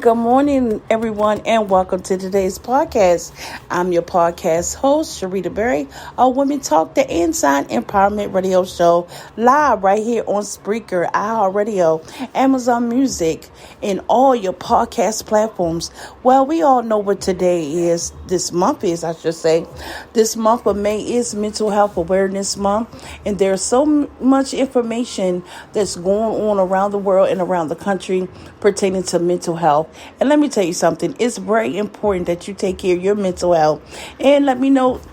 Good morning, everyone, and welcome to today's podcast. I'm your podcast host, Sharita Berry, a Women Talk the Inside Empowerment Radio Show, live right here on Spreaker, iHeartRadio, Amazon Music, and all your podcast platforms. Well, we all know what today is. This month is, I should say. This month of May is Mental Health Awareness Month, and there's so much information that's going on around the world and around the country pertaining to mental health. And let me tell you something. It's very important that you take care of your mental health. And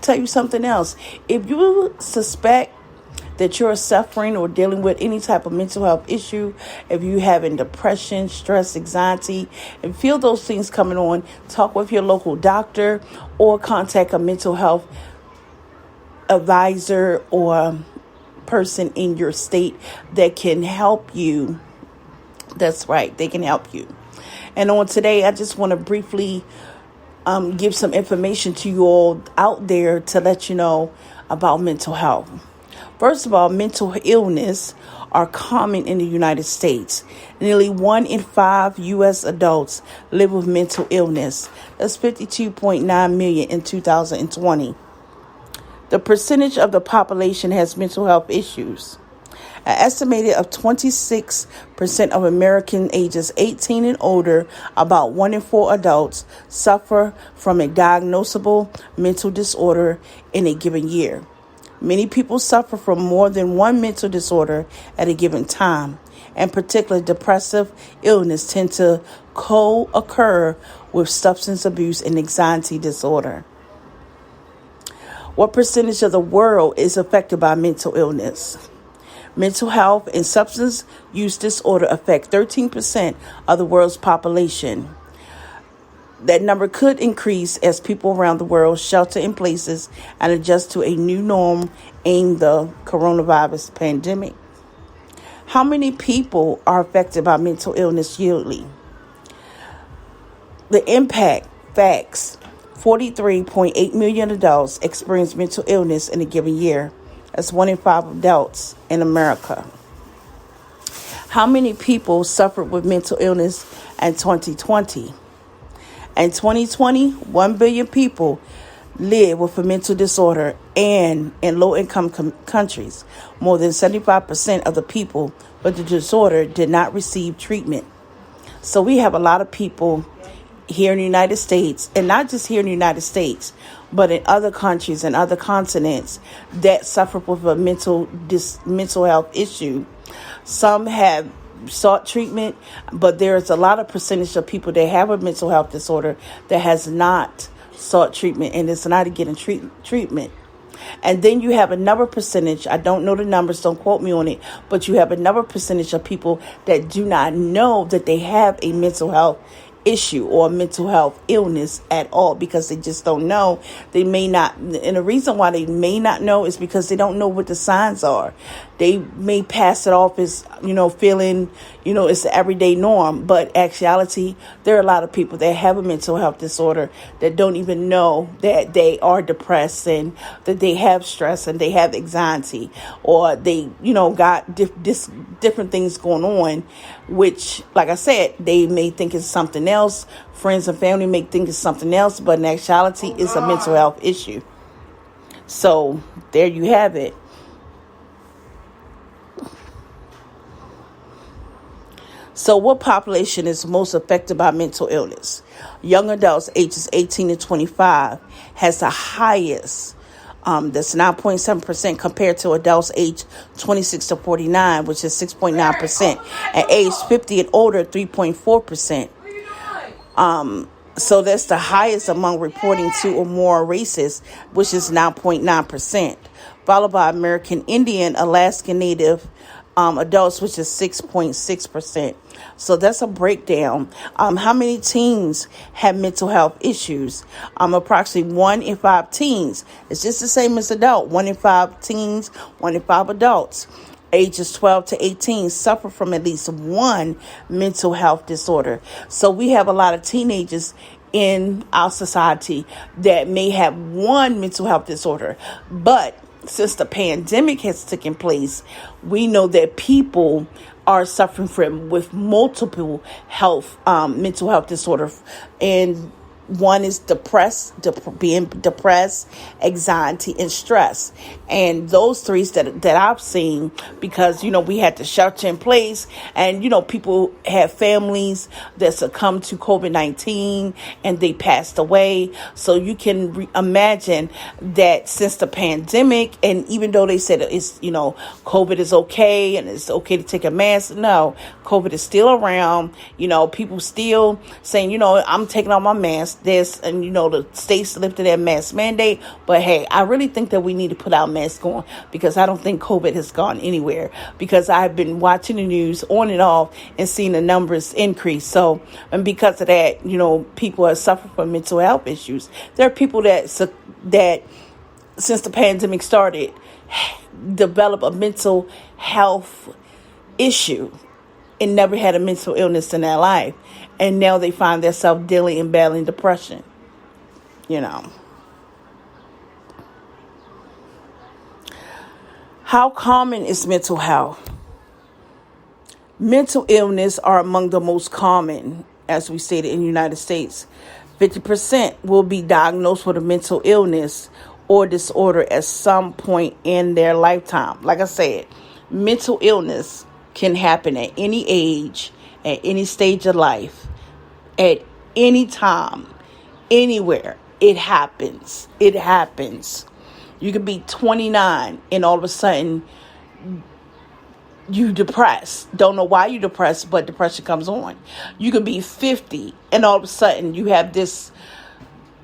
tell you something else. If you suspect that you're suffering or dealing with any type of mental health issue, if you having depression, stress, anxiety, and feel those things coming on, talk with your local doctor or contact a mental health advisor or person in your state that can help you. That's right, they can help you. And on today, I just want to briefly give some information to you all out there to let you know about mental health. First of all, mental illness are common in the United States. Nearly 1 in 5 U.S. adults live with mental illness. That's 52.9 million in 2020. The percentage of the population has mental health issues. An estimated of 26% of American ages 18 and older, about 1 in 4 adults, suffer from a diagnosable mental disorder in a given year. Many people suffer from more than one mental disorder at a given time, and particularly depressive illness tend to co-occur with substance abuse and anxiety disorder. What percentage of the world is affected by mental illness? Mental health and substance use disorder affect 13% of the world's population. That number could increase as people around the world shelter in places and adjust to a new norm in the coronavirus pandemic. How many people are affected by mental illness yearly? The impact facts: 43.8 million adults experience mental illness in a given year. That's 1 in 5 adults in America. How many people suffered with mental illness in 2020? In 2020, 1 billion people live with a mental disorder, and in low-income countries, more than 75% of the people with the disorder did not receive treatment. So we have a lot of people here in the United States, and not just here in the United States, but in other countries and other continents that suffer with a mental health issue. Some have sought treatment, but there's a lot of percentage of people that have a mental health disorder that has not sought treatment and is not getting treatment. And then you have another percentage, I don't know the numbers, don't quote me on it, but you have another percentage of people that do not know that they have a mental health issue or mental health illness at all, because they just don't know. They may not, and the reason why they may not know is because they don't know what the signs are. They may pass it off as, feeling, it's the everyday norm. But actuality, there are a lot of people that have a mental health disorder that don't even know that they are depressed and that they have stress and they have anxiety, or they, got different things going on, which, like I said, they may think it's something else. Friends and family may think it's something else, but in actuality, it's a mental health issue. So there you have it. So what population is most affected by mental illness? Young adults ages 18 to 25 has the highest. That's 9.7% compared to adults age 26 to 49, which is 6.9%, and age 50 and older, 3.4%. So that's the highest among reporting 2 or more races, which is 9.9%, followed by American Indian, Alaskan Native adults, which is 6.6%. So that's a breakdown. How many teens have mental health issues? Approximately 1 in 5 teens. It's just the same as adult. 1 in 5 teens, 1 in 5 adults ages 12 to 18 suffer from at least one mental health disorder. So we have a lot of teenagers in our society that may have one mental health disorder, but since the pandemic has taken place, we know that people are suffering from with multiple mental health disorder, and one is being depressed, anxiety, and stress. And those three that I've seen, because, we had to shelter in place, and, people had families that succumbed to COVID-19 and they passed away. So you can imagine that since the pandemic, and even though they said it's, COVID is okay and it's okay to take a mask, no, COVID is still around. People still saying, I'm taking off my mask. This, and the states lifted that mask mandate, but hey, I really think that we need to put our mask on, because I don't think COVID has gone anywhere, because I've been watching the news on and off and seeing the numbers increase. So, and because of that, people are suffering from mental health issues. There are people that since the pandemic started develop a mental health issue and never had a mental illness in their life. And now they find themselves dealing and battling depression. How common is mental health? Mental illness are among the most common, as we stated, in the United States. 50% will be diagnosed with a mental illness or disorder at some point in their lifetime. Like I said, mental illness can happen at any age, at any stage of life, at any time, anywhere. It happens. It happens. You could be 29 and all of a sudden you depressed. Don't know why you're depressed, but depression comes on. You could be 50 and all of a sudden you have this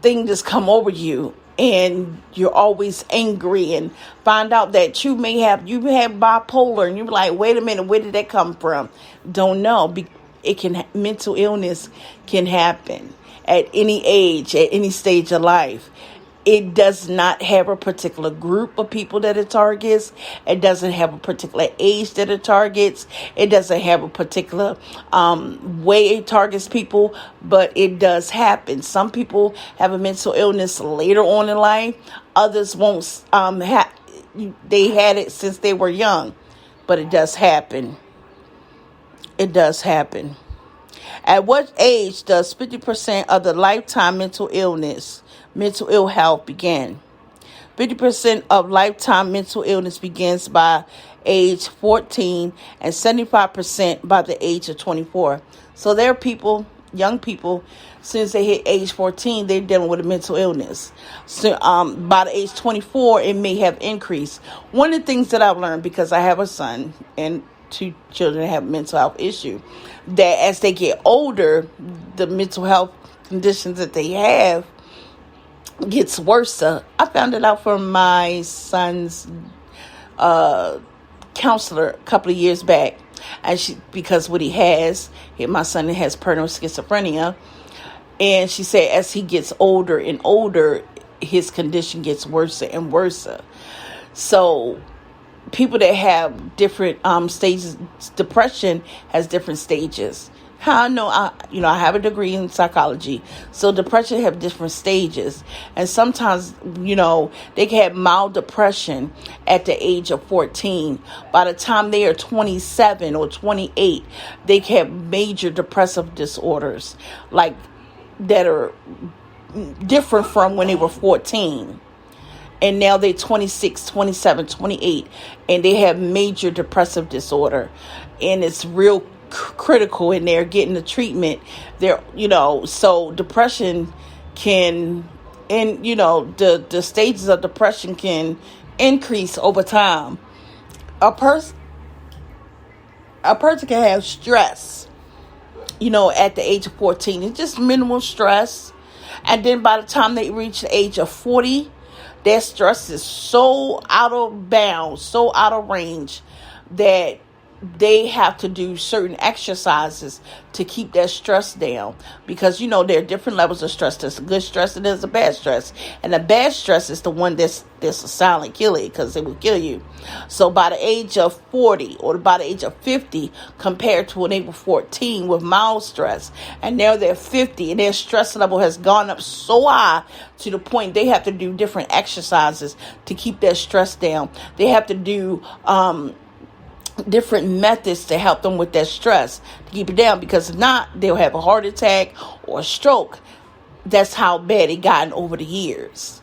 thing just come over you, and you're always angry, and find out that you have bipolar, and you're like, wait a minute, where did that come from? Don't know. Mental illness can happen at any age, at any stage of life. It does not have a particular group of people that it targets. It doesn't have a particular age that it targets. It doesn't have a particular way it targets people, but it does happen. Some people have a mental illness later on in life. Others won't they had it since they were young, but it does happen. It does happen. At what age does 50% of the lifetime mental ill health begin? 50% of lifetime mental illness begins by age 14 and 75% by the age of 24. So there are people, young people, since they hit age 14, they're dealing with a mental illness. So by the age 24, it may have increased. One of the things that I've learned, because I have a son and 2 children that have mental health issue, that as they get older, the mental health conditions that they have gets worse. I found it out from my son's counselor a couple of years back, and because what he has, my son has paranoid schizophrenia, and she said as he gets older and older, his condition gets worse and worse. So people that have different stages, depression has different stages. How I know, I have a degree in psychology, so depression have different stages, and sometimes, they can have mild depression at the age of 14. By the time they are 27 or 28, they can have major depressive disorders, like that are different from when they were 14. And now they're 26, 27, 28, and they have major depressive disorder, and it's real critical, and they're getting the treatment. So depression can, and the stages of depression can increase over time. A person can have stress, at the age of 14. It's just minimal stress, and then by the time they reach the age of 40, their stress is so out of bounds, so out of range, that they have to do certain exercises to keep that stress down, because there are different levels of stress. There's a good stress and there's a bad stress, and the bad stress is the one that's a silent killer, because it will kill you. So by the age of 40 or by the age of 50, compared to when they were 14 with mild stress, and now they're 50 and their stress level has gone up so high to the point they have to do different exercises to keep their stress down. They have to do different methods to help them with that stress to keep it down, because if not, they'll have a heart attack or a stroke. That's how bad it gotten over the years.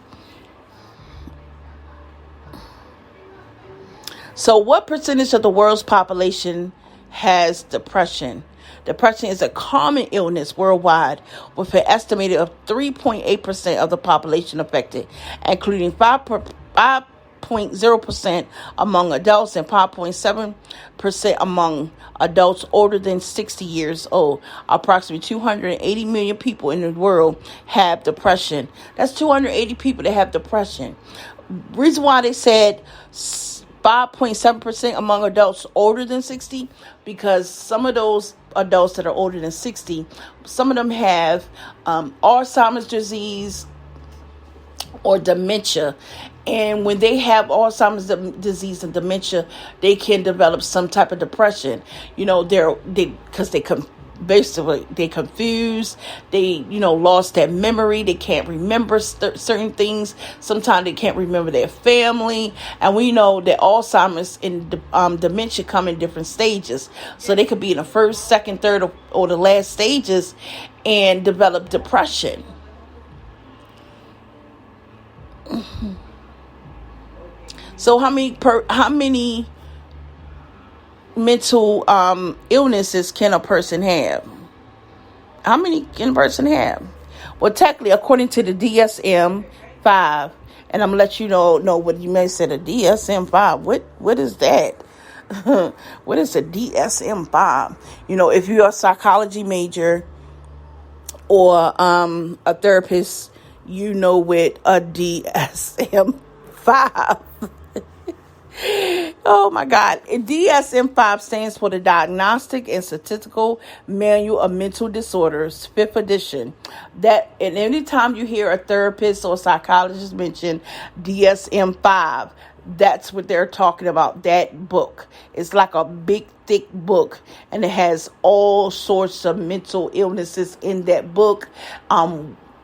So what percentage of the world's population has depression? Depression is a common illness worldwide, with an estimated of 3.8% of the population affected, including 5.0% among adults and 5.7% among adults older than 60 years old. Approximately 280 million people in the world have depression. That's 280 people that have depression. Reason why they said 5.7% among adults older than 60, because some of those adults that are older than 60, some of them have Alzheimer's disease or dementia. And when they have Alzheimer's disease and dementia, they can develop some type of depression. Because they confused, they lost their memory, they can't remember certain things. Sometimes they can't remember their family, and we know that Alzheimer's and dementia come in different stages, so they could be in the first, second, third, or the last stages and develop depression. So how many mental illnesses can a person have? How many can a person have? Well, technically, according to the DSM-5, and I'm gonna let you know what you may say, the DSM-5. What is that? What is a DSM-5? If you're a psychology major or a therapist, what a DSM-5. Oh my God. DSM-5 stands for the Diagnostic and Statistical Manual of Mental Disorders, 5th edition. That, and anytime you hear a therapist or psychologist mention DSM-5, that's what they're talking about, that book. It's like a big, thick book, and it has all sorts of mental illnesses in that book.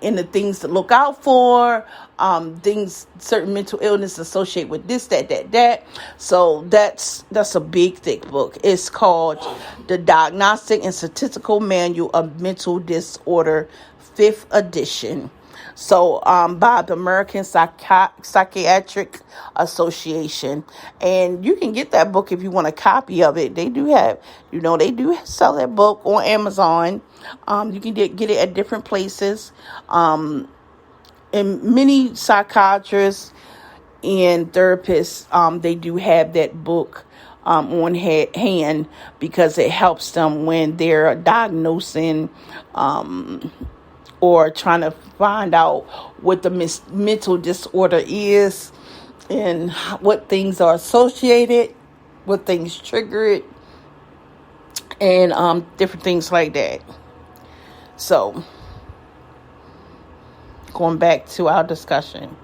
And the things to look out for, certain mental illness associated with this, that. So that's a big, thick book. It's called the Diagnostic and Statistical Manual of Mental Disorder, 5th edition. So by the American Psychiatric Association. And you can get that book if you want a copy of it. They do have, they do sell that book on Amazon. You can get it at different places. And many psychiatrists and therapists, they do have that book on hand, because it helps them when they're diagnosing or trying to find out what the mental disorder is and what things are associated, what things trigger it, and different things like that. So, going back to our discussion.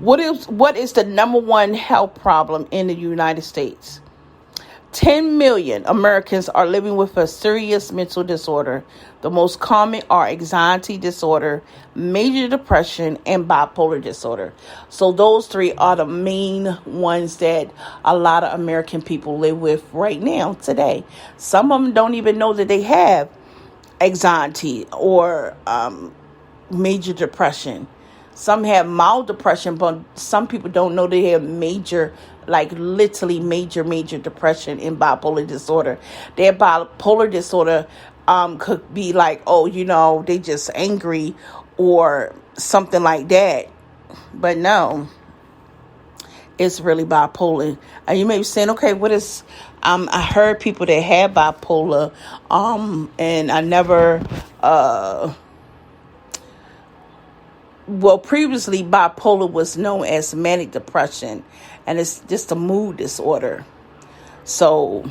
What is the number one health problem in the United States? 10 million Americans are living with a serious mental disorder. The most common are anxiety disorder, major depression, and bipolar disorder. So those three are the main ones that a lot of American people live with right now, today. Some of them don't even know that they have anxiety or major depression. Some have mild depression, but some people don't know they have major, like literally major depression and bipolar disorder. Their bipolar disorder could be like, they just angry or something like that. But no, it's really bipolar. And you may be saying, okay, what is, I heard people that had bipolar, and I never, previously bipolar was known as manic depression, and it's just a mood disorder. So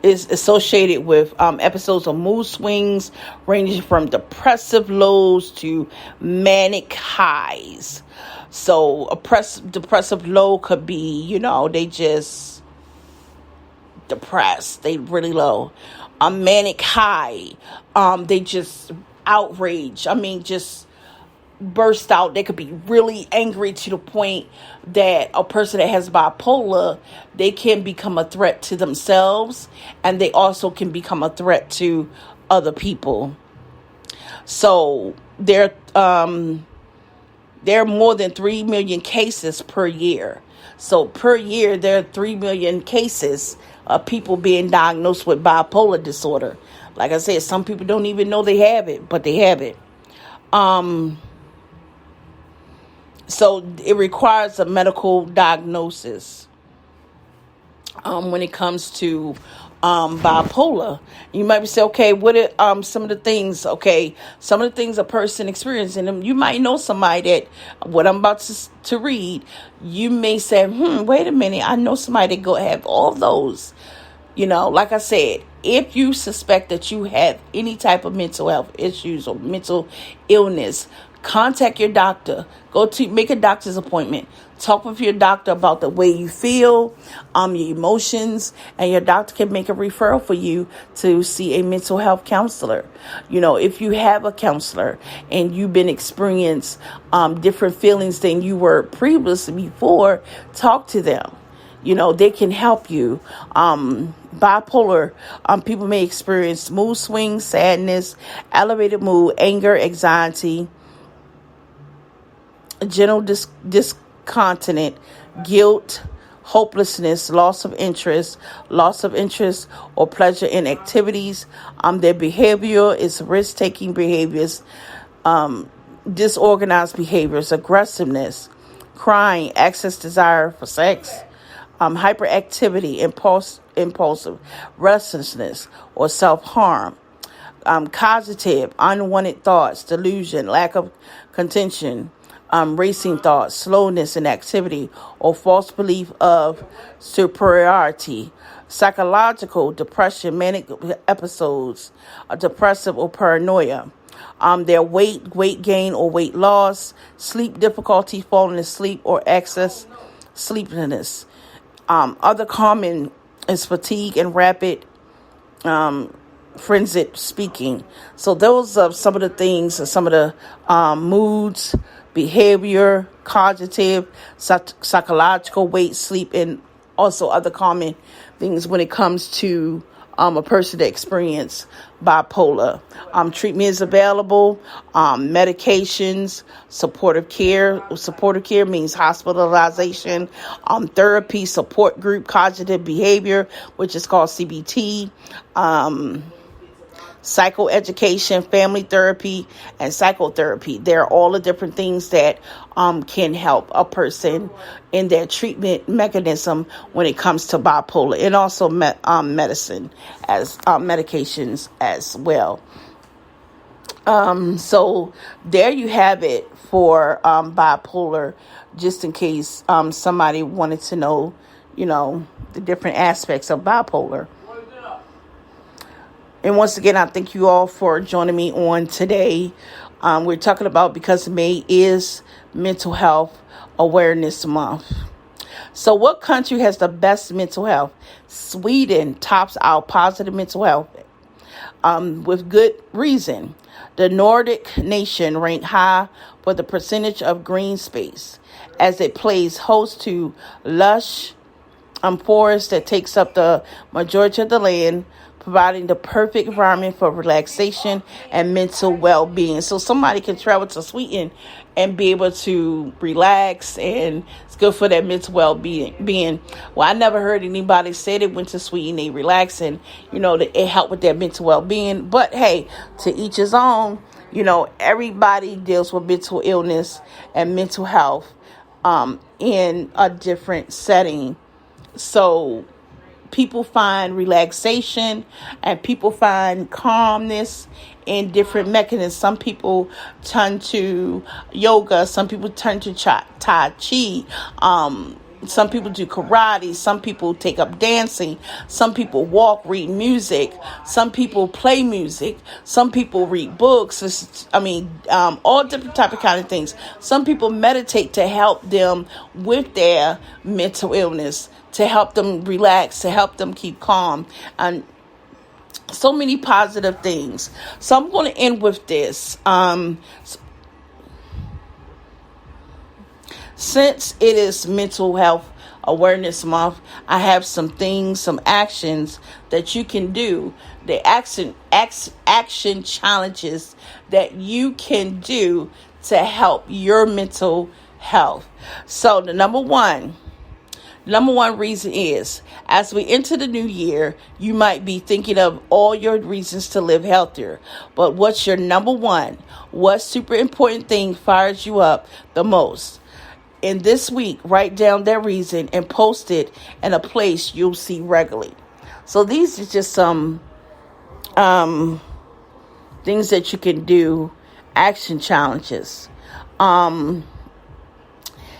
it's associated with episodes of mood swings ranging from depressive lows to manic highs. So a depressive low could be, they just depressed, they really low. A manic high, they just outraged. Just burst out. They could be really angry to the point that a person that has bipolar, they can become a threat to themselves, and they also can become a threat to other people. So there are more than 3 million cases per year. So per year, there are 3 million cases of people being diagnosed with bipolar disorder. Like I said, some people don't even know they have it, but they have it. So it requires a medical diagnosis when it comes to bipolar. You might be saying, okay, what are some of the things? Okay, some of the things a person experiencing them. You might know somebody that what I'm about to read. You may say, wait a minute, I know somebody that have all those. Like I said, if you suspect that you have any type of mental health issues or mental illness, contact your doctor. Make a doctor's appointment. Talk with your doctor about the way you feel, your emotions, and your doctor can make a referral for you to see a mental health counselor. If you have a counselor and you've been experiencing different feelings than you were previously before, talk to them. They can help you. Bipolar, people may experience mood swings, sadness, elevated mood, anger, anxiety, general discontent, guilt, hopelessness, loss of interest or pleasure in activities. Their behavior is risk-taking behaviors, disorganized behaviors, aggressiveness, crying, excess desire for sex, hyperactivity, impulsive, restlessness, or self-harm, cognitive, unwanted thoughts, delusion, lack of contention, racing thoughts, slowness in activity, or false belief of superiority, psychological depression, manic episodes, depressive or paranoia, their weight gain or weight loss, sleep difficulty, falling asleep, or excess sleepiness. Other common is fatigue and rapid frenzied speaking. So those are some of the things, some of the moods, behavior, cognitive, psychological, weight, sleep, and also other common things when it comes to a person that experience bipolar. Treatment is available, medications, supportive care. Supportive care means hospitalization, therapy, support group, cognitive behavior, which is called CBT, psychoeducation, family therapy, and psychotherapy. They're all the different things that can help a person in their treatment mechanism when it comes to bipolar, and also medicine as medications as well. So there you have it for bipolar, just in case somebody wanted to know, the different aspects of bipolar. And once again, I thank you all for joining me on today. We're talking about, because May is Mental Health Awareness Month. So what country has the best mental health? Sweden tops our positive mental health with good reason. The Nordic nation ranked high for the percentage of green space, as it plays host to lush forest that takes up the majority of the land, providing the perfect environment for relaxation and mental well-being. So somebody can travel to Sweden and be able to relax, and it's good for their mental well-being. Well, I never heard anybody say they went to Sweden, they relax, and, that it helped with their mental well-being. But hey, to each his own. Everybody deals with mental illness and mental health in a different setting. So people find relaxation and people find calmness in different mechanisms. Some people turn to yoga. Some people turn to Tai Chi. Some people do karate. Some people take up dancing. Some people walk, read music. Some people play music. Some people read books. All different type of kind of things. Some people meditate to help them with their mental illness, to help them relax, to help them keep calm, and so many positive things. So I'm going to end with this. Since it is Mental Health Awareness Month, I have some things, some actions that you can do, the action challenges that you can do to help your mental health. So the number one reason is, as we enter the new year, you might be thinking of all your reasons to live healthier. But what's your number one? What super important thing fires you up the most? In this week, write down that reason and post it in a place you'll see regularly. So these are just some things that you can do, action challenges.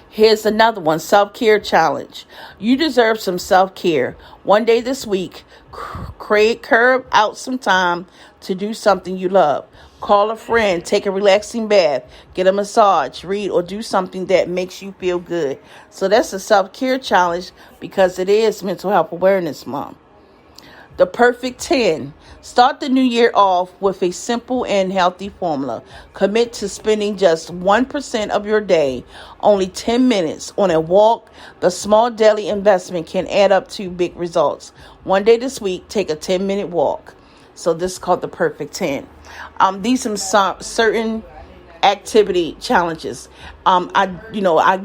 Here's another one, self-care challenge. You deserve some self-care. One day this week, curve out some time to do something you love. Call a friend, take a relaxing bath, get a massage, read, or do something that makes you feel good. So that's a self-care challenge because it is Mental Health Awareness Month. The perfect 10. Start the new year off with a simple and healthy formula. Commit to spending just 1% of your day, only 10 minutes, on a walk. The small daily investment can add up to big results. One day this week, take a 10-minute walk. So this is called the perfect 10. These are some certain activity challenges. I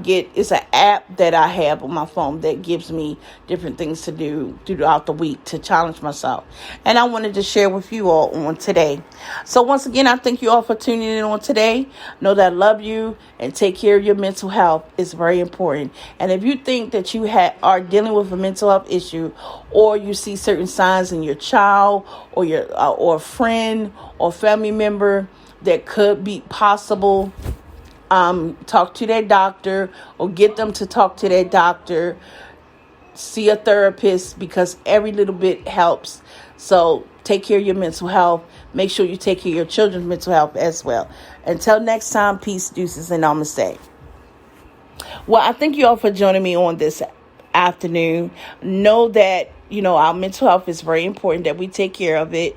get, it's an app that I have on my phone that gives me different things to do throughout the week to challenge myself. And I wanted to share with you all on today. So once again, I thank you all for tuning in on today. Know that I love you and take care of your mental health. It's very important. And if you think that you are dealing with a mental health issue, or you see certain signs in your child or or a friend or family member that could be possible, talk to their doctor or get them to talk to their doctor. See a therapist because every little bit helps. So take care of your mental health. Make sure you take care of your children's mental health as well. Until next time, peace, deuces, and namaste. Well, I thank you all for joining me on this afternoon. Know that, our mental health is very important, that we take care of it.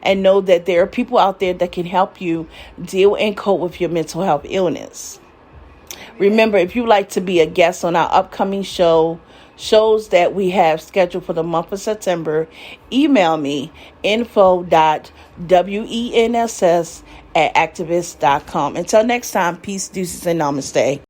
And know that there are people out there that can help you deal and cope with your mental health illness. Remember, if you'd like to be a guest on our upcoming shows that we have scheduled for the month of September, email me info.wenss@activist.com. Until next time, peace, deuces, and namaste.